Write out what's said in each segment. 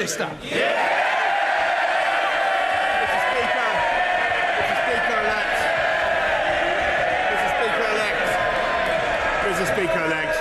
Minister. Mr. Speaker-elect,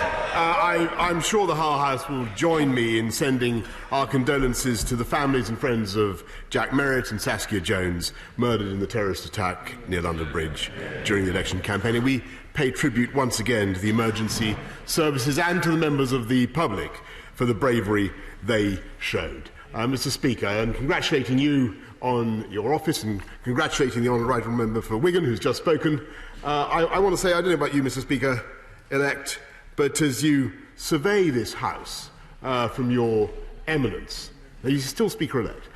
I'm sure the whole House will join me in sending our condolences to the families and friends of Jack Merritt and Saskia Jones, murdered in the terrorist attack near London Bridge during the election campaign. And we pay tribute once again to the emergency services and to the members of the public for the bravery they showed. Mr. Speaker, and congratulating you on your office and congratulating the honourable right member for Wigan who's just spoken, I want to say, I don't know about you, Mr. Speaker-elect, but as you survey this House from your eminence, he's still Speaker-elect,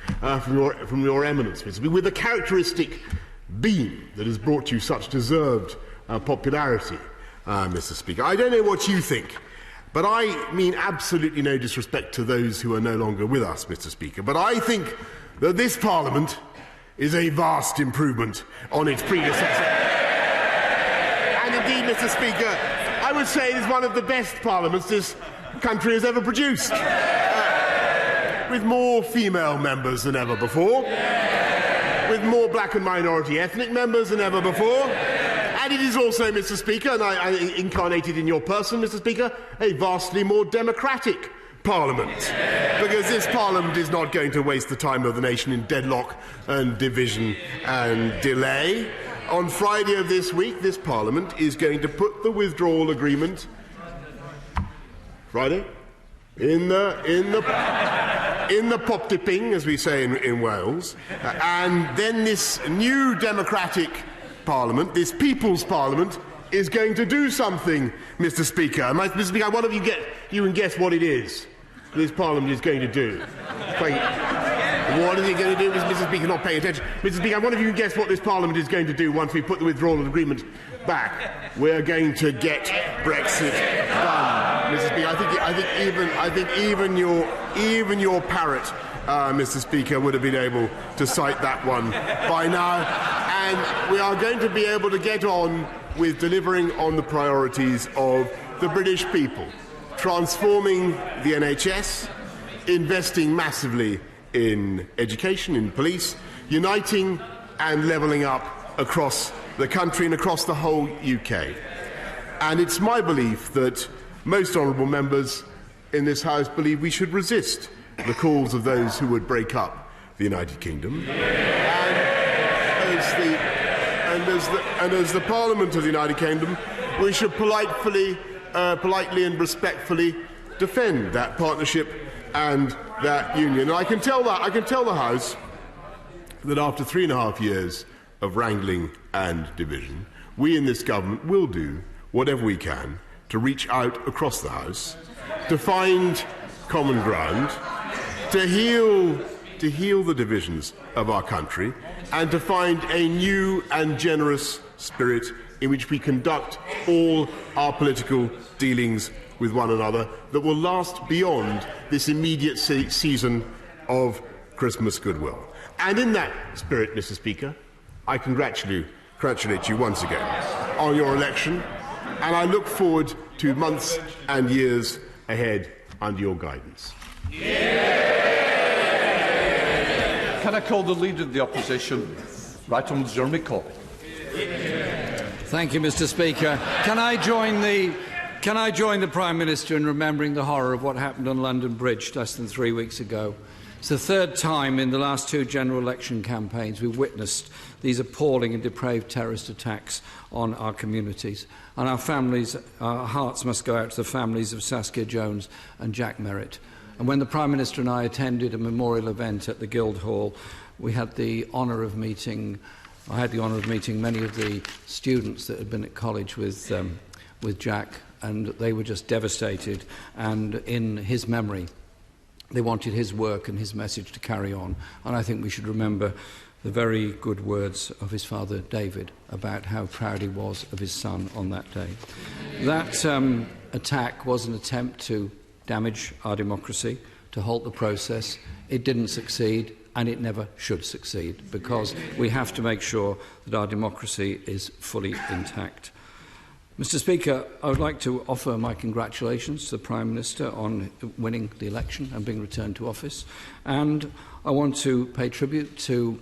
from your eminence, Mr. Speaker, with the characteristic beam that has brought you such deserved popularity, Mr. Speaker. I don't know what you think, but I mean absolutely no disrespect to those who are no longer with us, Mr. Speaker, but I think that this Parliament is a vast improvement on its predecessor. And indeed, Mr. Speaker, I would say it is one of the best parliaments this country has ever produced, with more female members than ever before, with more black and minority ethnic members than ever before, and it is also, Mr. Speaker, and I incarnated in your person, Mr. Speaker, a vastly more democratic Parliament, because this Parliament is not going to waste the time of the nation in deadlock and division and delay. On Friday of this week, this Parliament is going to put the withdrawal agreement in the pop dipping, as we say in Wales, and then this new democratic Parliament, this People's Parliament, is going to do something, Mr. Speaker. Mr. Speaker, one of you can guess what it is this Parliament is going to do. What is it going to do? Mr. Speaker, not paying attention. Mr. Speaker, one of you can guess what this Parliament is going to do once we put the withdrawal agreement back. We're going to get Brexit done, Mr. Speaker. I think even your parrot, Mr. Speaker, would have been able to cite that one by now. And we are going to be able to get on with delivering on the priorities of the British people, transforming the NHS, investing massively in education, in police, uniting and levelling up across the country and across the whole UK. And it's my belief that most honourable members in this House believe we should resist the calls of those who would break up the United Kingdom. And as the Parliament of the United Kingdom, we should politely and respectfully defend that partnership and that union. And I can tell the House that after 3.5 years of wrangling and division, we in this government will do whatever we can to reach out across the House, to find common ground, to heal the divisions of our country, and to find a new and generous spirit in which we conduct all our political dealings with one another that will last beyond this immediate season of Christmas goodwill. And in that spirit, Mr. Speaker, I congratulate you once again on your election, and I look forward to months and years ahead under your guidance. Can I call the Leader of the Opposition, Right Honourable Jeremy Corbyn? Thank you, Mr. Speaker. Can I join the Prime Minister in remembering the horror of what happened on London Bridge less than 3 weeks ago? It's the third time in the last 2 general election campaigns we've witnessed these appalling and depraved terrorist attacks on our communities. And our hearts must go out to the families of Saskia Jones and Jack Merritt. And when the Prime Minister and I attended a memorial event at the Guildhall, I had the honour of meeting many of the students that had been at college with Jack, and they were just devastated. And in his memory, they wanted his work and his message to carry on. And I think we should remember the very good words of his father, David, about how proud he was of his son on that day. That attack was an attempt to damage our democracy, to halt the process. It didn't succeed, and it never should succeed, because we have to make sure that our democracy is fully intact. Mr. Speaker, I would like to offer my congratulations to the Prime Minister on winning the election and being returned to office. And I want to pay tribute to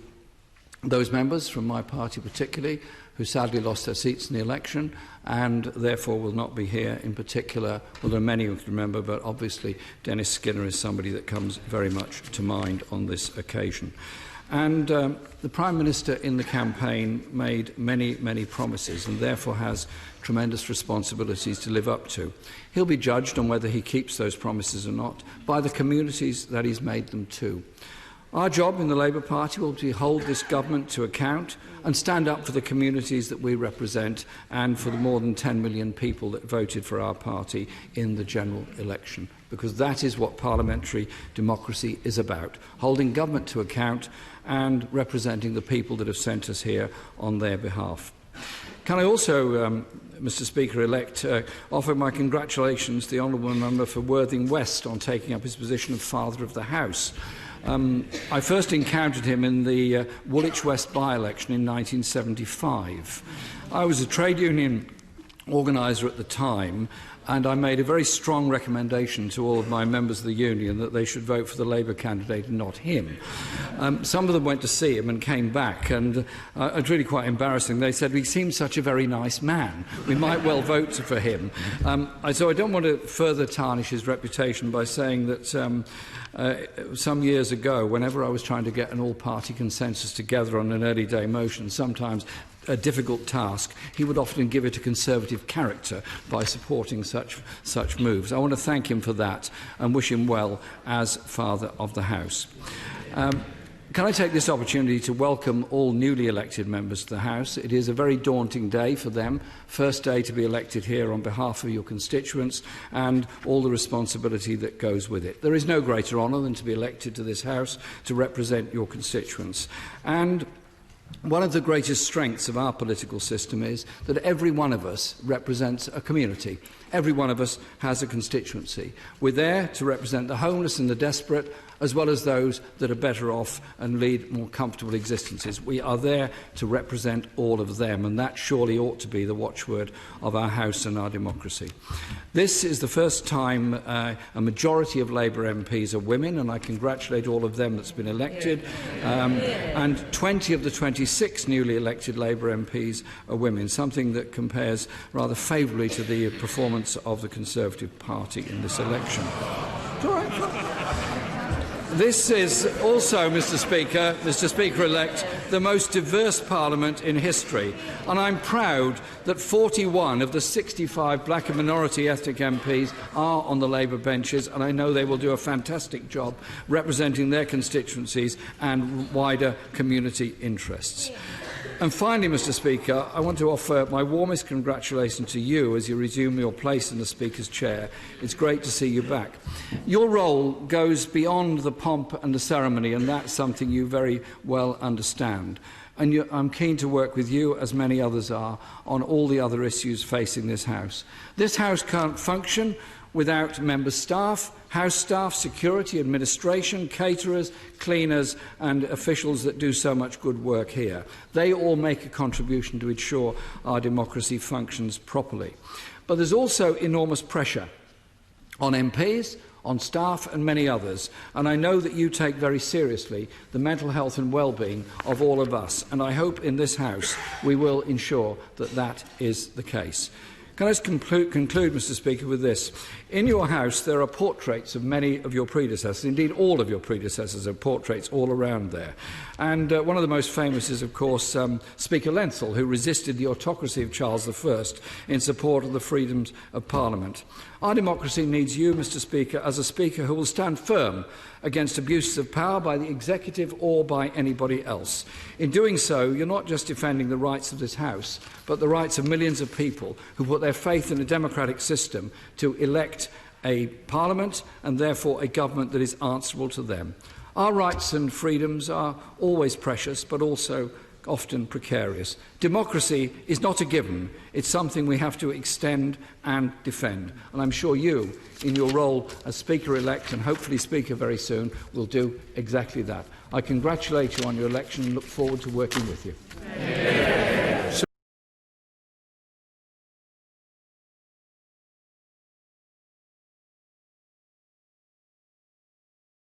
those members from my party particularly who sadly lost their seats in the election and therefore will not be here. In particular, well, there are many who can remember, but obviously Dennis Skinner is somebody that comes very much to mind on this occasion. And the Prime Minister in the campaign made many, many promises and therefore has tremendous responsibilities to live up to. He'll be judged on whether he keeps those promises or not by the communities that he's made them to. Our job in the Labour Party will be to hold this government to account and stand up for the communities that we represent and for the more than 10 million people that voted for our party in the general election, because that is what parliamentary democracy is about, holding government to account and representing the people that have sent us here on their behalf. Can I also, Mr. Speaker-elect, offer my congratulations to the honourable member for Worthing West on taking up his position of Father of the House. I first encountered him in the Woolwich West by-election in 1975. I was a trade union organiser at the time, and I made a very strong recommendation to all of my members of the union that they should vote for the Labour candidate and not him. Some of them went to see him and came back, and it was really quite embarrassing. They said, "He seems such a very nice man. We might well vote for him." So I don't want to further tarnish his reputation by saying that some years ago, whenever I was trying to get an all-party consensus together on an early day motion, sometimes a difficult task, he would often give it a Conservative character by supporting such moves. I want to thank him for that and wish him well as Father of the House. Can I take this opportunity to welcome all newly elected members of the House? It is a very daunting day for them, first day to be elected here on behalf of your constituents and all the responsibility that goes with it. There is no greater honour than to be elected to this House to represent your constituents. And one of the greatest strengths of our political system is that every one of us represents a community. Every one of us has a constituency. We're there to represent the homeless and the desperate, as well as those that are better off and lead more comfortable existences. We are there to represent all of them, and that surely ought to be the watchword of our House and our democracy. This is the first time a majority of Labour MPs are women, and I congratulate all of them that's been elected. And 20 of the 26 newly elected Labour MPs are women, something that compares rather favourably to the performance of the Conservative Party in this election. This is also, Mr. Speaker-elect, the most diverse Parliament in history, and I'm proud that 41 of the 65 black and minority ethnic MPs are on the Labour benches, and I know they will do a fantastic job representing their constituencies and wider community interests. And finally, Mr. Speaker, I want to offer my warmest congratulations to you as you resume your place in the Speaker's chair. It's great to see you back. Your role goes beyond the pomp and the ceremony, and that's something you very well understand. And I'm keen to work with you, as many others are, on all the other issues facing this House. This House can't function without member staff, House staff, security, administration, caterers, cleaners and officials that do so much good work here. They all make a contribution to ensure our democracy functions properly. But there's also enormous pressure on MPs, on staff and many others, and I know that you take very seriously the mental health and well-being of all of us, and I hope in this House we will ensure that that is the case. Can I just conclude, Mr. Speaker, with this? In your House, there are portraits of many of your predecessors. Indeed, all of your predecessors have portraits all around there. And one of the most famous is, of course, Speaker Lindsay Hoyle, who resisted the autocracy of Charles I in support of the freedoms of Parliament. Our democracy needs you, Mr. Speaker, as a Speaker who will stand firm against abuses of power by the executive or by anybody else. In doing so, you're not just defending the rights of this House, but the rights of millions of people who put their faith in a democratic system to elect a parliament and therefore a government that is answerable to them. Our rights and freedoms are always precious, but also often precarious. Democracy is not a given. It's something we have to extend and defend. And I'm sure you, in your role as Speaker-elect and hopefully Speaker very soon, will do exactly that. I congratulate you on your election and look forward to working with you.